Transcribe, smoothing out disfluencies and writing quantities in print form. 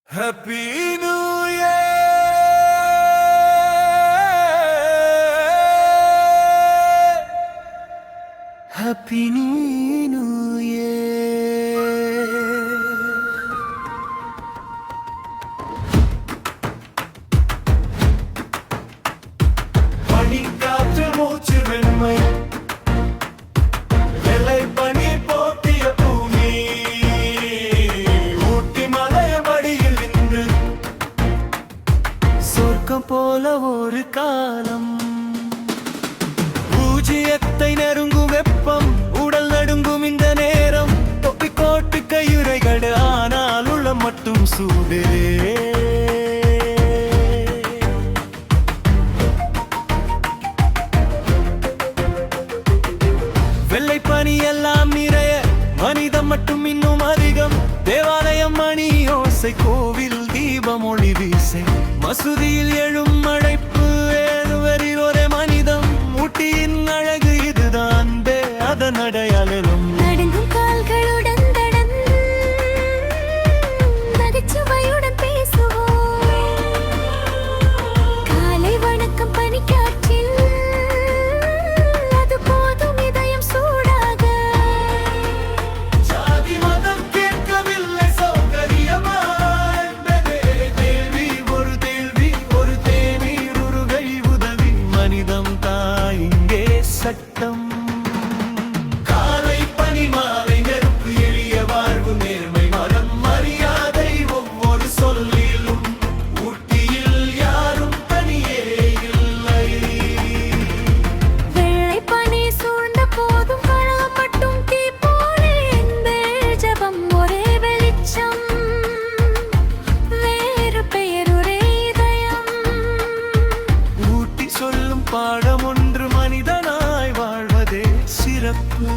Happy New Year! Happy New Year! பனிக்காற்று மூச்சு வெண்மை வெள்ளை பனி போட்டிய பூமி ஊட்டி மலைய மடியில் நின்று சொர்க்கம் போல ஒரு காலம் பூஜ்ஜியத்தை நெருங்கும் வெப்பம் உடல் நடுங்கும் இந்த நேரம் தொப்பி கோட்டு கையுறைகள் ஆனால் உள்ள மட்டும் சூடே வெள்ளை பனி எல்லாம் நிறைய மனிதம் மட்டும் இன்னும் அதிகம் தேவாலயம் மணி ஓசை கோவில் தீபம் ஒளி வீசை மசூதியில் எழும் அழைப்பு ஏறுவரி ஒரே மனிதம் ஊட்டியின் அழகு இதுதான் அதன் அடையாளம் நடுங்கும் கால்களுடன் நகைச்சுவையுடன் பேசுவோம் காலை வணக்கம் பனிக்காற்றில் அது போதும் இதயம் சூடாக ஜாதி மதம் கேட்கவில்லை சௌகரியமாய் தேவி ஒரு தேவி ஒரு தேநீர் உருகை உதவி மனிதம் தாய் இங்கே சட்டம் காலை பனி மாலை நெருப்பு எளிய வாழ்வு நேர்மை மரம் மரியாதை ஒவ்வொரு சொல்லிலும் ஊட்டியில் யாரும் தனியே இல்லை வெள்ளை பனி சூழ்ந்த போதும் கழகம் மட்டும் தீ போலே என்பேல் ஜபம் ஒரே வெளிச்சம் வேறு பெயர் ஒரே இதயம் ஊட்டி சொல்லும் பாடம் ஒன்று மனிதனாய் வாழ்வதே சிறப்பு